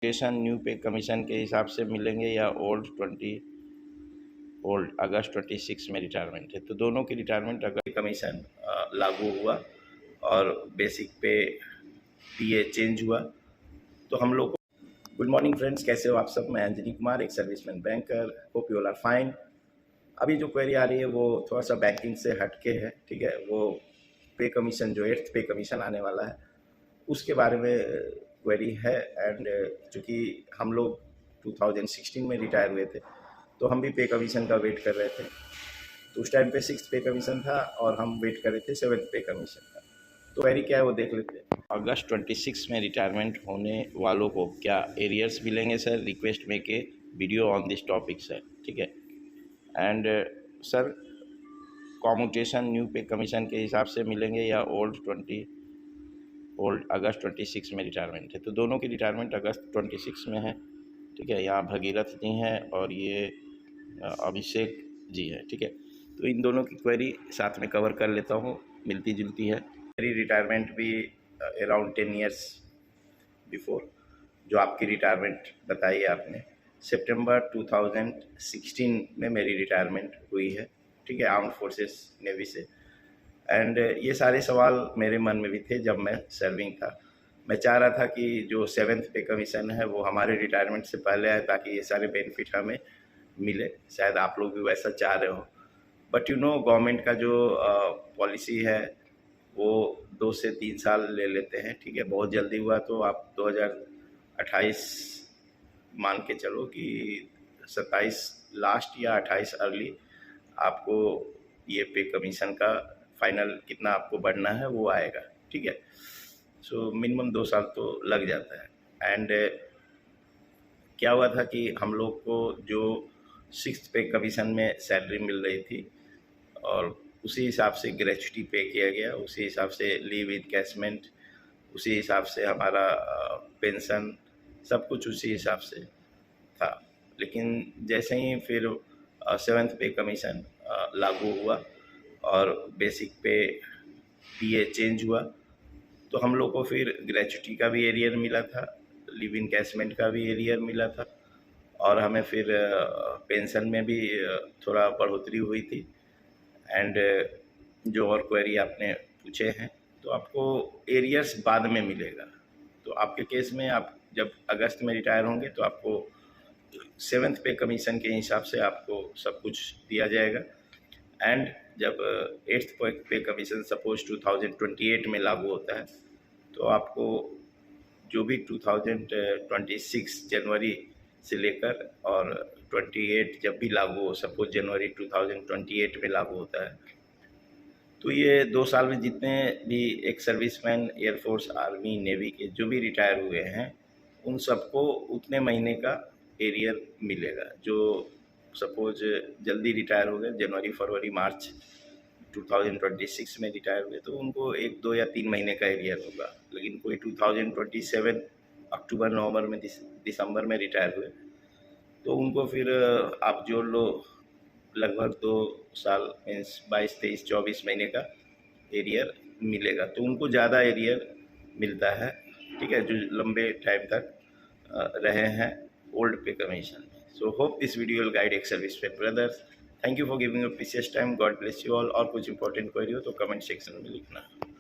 Commission new पे commission के हिसाब से मिलेंगे या ओल्ड अगस्त 26 में रिटायरमेंट है, तो दोनों की रिटायरमेंट अगर कमीशन लागू हुआ और बेसिक पे पीए चेंज हुआ तो हम लोग गुड मॉर्निंग फ्रेंड्स, कैसे हो आप सब। मैं अंजनी कुमार, एक serviceman banker, hope you all are fine. अभी जो क्वेरी आ रही है वो थोड़ा सा बैंकिंग से हटके है, ठीक है। वो पे कमीशन जो 8th पे कमीशन आने वाला है उसके बारे में क्वेरी है। एंड चूँकि हम लोग 2016 में रिटायर हुए थे तो हम भी पे कमीशन का वेट कर रहे थे। तो उस टाइम पे 6th पे कमीशन था और हम वेट कर रहे थे 7th पे कमीशन का। तो क्वेरी क्या है वो देख लेते हैं। अगस्त 26 में रिटायरमेंट होने वालों को क्या एरियर्स मिलेंगे सर? रिक्वेस्ट में के video on this topic sir, ठीक है। एंड सर कॉम्यूटेशन न्यू पे कमीशन के हिसाब से मिलेंगे या ओल्ड अगस्त 26 में रिटायरमेंट है, तो दोनों की रिटायरमेंट अगस्त 26 में है, ठीक है। यहाँ भगीरथ जी हैं और ये अभिषेक जी है, ठीक है। तो इन दोनों की क्वेरी साथ में कवर कर लेता हूँ, मिलती जुलती है। मेरी रिटायरमेंट भी अराउंड 10 ईयर्स बिफोर जो आपकी रिटायरमेंट बताई है आपने, सितंबर 2016 में मेरी रिटायरमेंट हुई है, ठीक है, आर्म्ड फोर्सेस नेवी से। एंड ये सारे सवाल मेरे मन में भी थे जब मैं सर्विंग था। मैं चाह रहा था कि जो 7th पे कमीशन है वो हमारे रिटायरमेंट से पहले आए ताकि ये सारे बेनिफिट हमें मिले। शायद आप लोग भी वैसा चाह रहे हो, बट यू नो गवर्नमेंट का जो पॉलिसी है वो 2 से 3 साल ले लेते हैं, ठीक है। बहुत जल्दी हुआ तो आप 2028 मान के चलो कि 27 लास्ट या 28 अर्ली आपको ये पे कमीशन का फाइनल कितना आपको बढ़ना है वो आएगा, ठीक है। सो मिनिमम 2 साल तो लग जाता है। एंड क्या हुआ था कि हम लोग को जो 6th पे कमीशन में सैलरी मिल रही थी और उसी हिसाब से ग्रेच्युटी पे किया गया, उसी हिसाब से लीव इनकैशमेंट, उसी हिसाब से हमारा पेंशन, सब कुछ उसी हिसाब से था। लेकिन जैसे ही फिर 7th पे कमीशन लागू हुआ और बेसिक पे पीए चेंज हुआ तो हम लोग को फिर ग्रेच्युटी का भी एरियर मिला था, लीव इनकैशमेंट का भी एरियर मिला था और हमें फिर पेंशन में भी थोड़ा बढ़ोतरी हुई थी। एंड जो और क्वेरी आपने पूछे हैं तो आपको एरियर्स बाद में मिलेगा। तो आपके केस में आप जब अगस्त में रिटायर होंगे तो आपको 7th पे कमीशन के हिसाब से आपको सब कुछ दिया जाएगा। एंड जब 8th पे कमीशन सपोज 2028 में लागू होता है तो आपको जो भी 2026 जनवरी से लेकर और 28 जब भी लागू हो, सपोज जनवरी 2028 में लागू होता है, तो ये 2 साल में जितने भी एक सर्विसमैन एयरफोर्स, आर्मी, नेवी के जो भी रिटायर हुए हैं उन सबको उतने महीने का एरियर मिलेगा। जो सपोज जल्दी रिटायर हो गए, जनवरी, फरवरी, मार्च 2026 में रिटायर हुए तो उनको 1, 2 या 3 महीने का एरियर होगा। लेकिन कोई 2027 अक्टूबर, नवंबर में, दिसंबर में रिटायर हुए तो उनको फिर आप जोड़ लो लगभग 2 साल मीन्स 22, 23, 24 महीने का एरियर मिलेगा। तो उनको ज़्यादा एरियर मिलता है, ठीक है, जो लंबे टाइम तक रहे हैं ओल्ड पे कमीशन में। So hope this video will guide ex service pay brothers. Thank you for giving your precious time. God bless you all. और कुछ इंपॉर्टेंट क्वेरी हो तो कमेंट सेक्शन में लिखना।